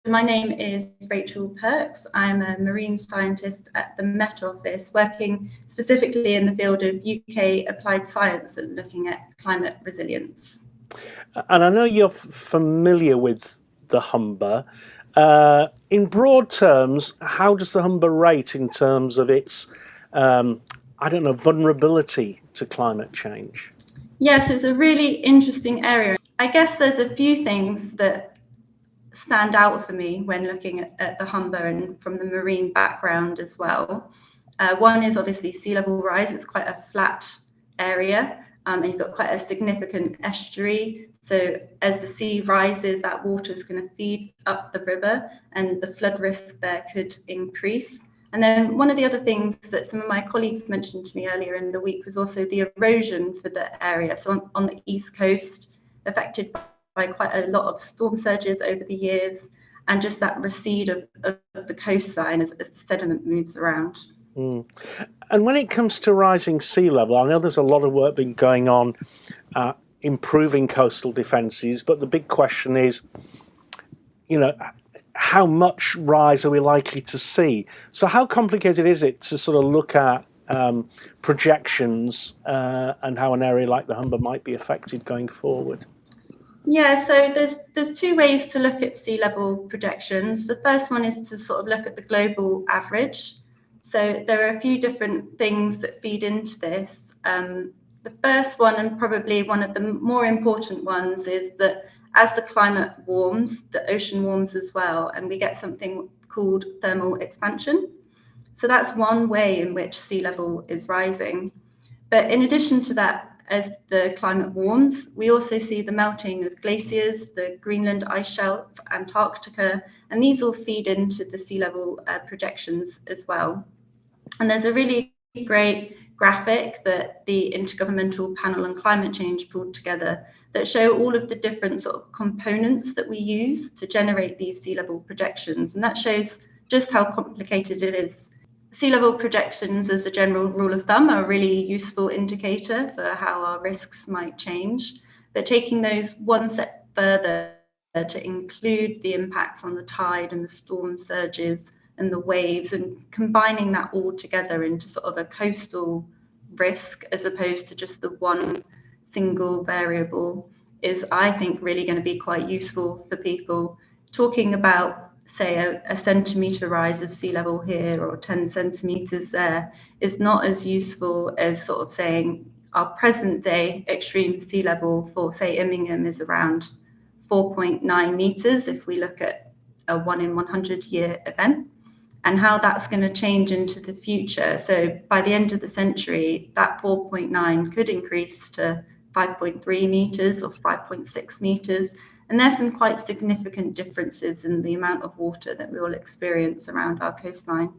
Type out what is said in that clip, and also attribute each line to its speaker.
Speaker 1: my name is Rachel Perks. I'm a marine scientist at the Met Office, working specifically in the field of UK applied science and looking at climate resilience.
Speaker 2: And I know you're familiar with the Humber. In broad terms, how does the Humber rate in terms of its, vulnerability to climate change?
Speaker 1: Yes, it's a really interesting area. I guess there's a few things that stand out for me when looking at the Humber and from the marine background as well. One is obviously sea level rise. It's quite a flat area, and you've got quite a significant estuary. So as the sea rises, that water is going to feed up the river, and the flood risk there could increase. And then one of the other things that some of my colleagues mentioned to me earlier in the week was also the erosion for the area. So on the East Coast, affected by quite a lot of storm surges over the years, and just that recede of the coastline as the sediment moves around.
Speaker 2: Mm. And when it comes to rising sea level, I know there's a lot of work been going on improving coastal defences, but the big question is, how much rise are we likely to see? So how complicated is it to sort of look at projections and how an area like the Humber might be affected going forward?
Speaker 1: Yeah, so there's two ways to look at sea level projections. The first one is to sort of look at the global average. So there are a few different things that feed into this. The first one, and probably one of the more important ones, is that as the climate warms, the ocean warms as well, and we get something called thermal expansion. So that's one way in which sea level is rising. But in addition to that, as the climate warms, we also see the melting of glaciers, the Greenland ice shelf, Antarctica, and these all feed into the sea level projections as well. And there's a really great graphic that the Intergovernmental Panel on Climate Change pulled together that show all of the different sort of components that we use to generate these sea level projections. And that shows just how complicated it is. Sea level projections, as a general rule of thumb, are a really useful indicator for how our risks might change. But taking those one step further to include the impacts on the tide and the storm surges and the waves, and combining that all together into sort of a coastal risk as opposed to just the one single variable is, I think, really going to be quite useful for people. Talking about, say, a centimetre rise of sea level here or 10 centimetres there is not as useful as sort of saying our present day extreme sea level for, say, Immingham is around 4.9 metres if we look at a 1 in 100 year event, and how that's going to change into the future. So by the end of the century, that 4.9 could increase to 5.3 metres or 5.6 metres. And there's some quite significant differences in the amount of water that we will experience around our coastline.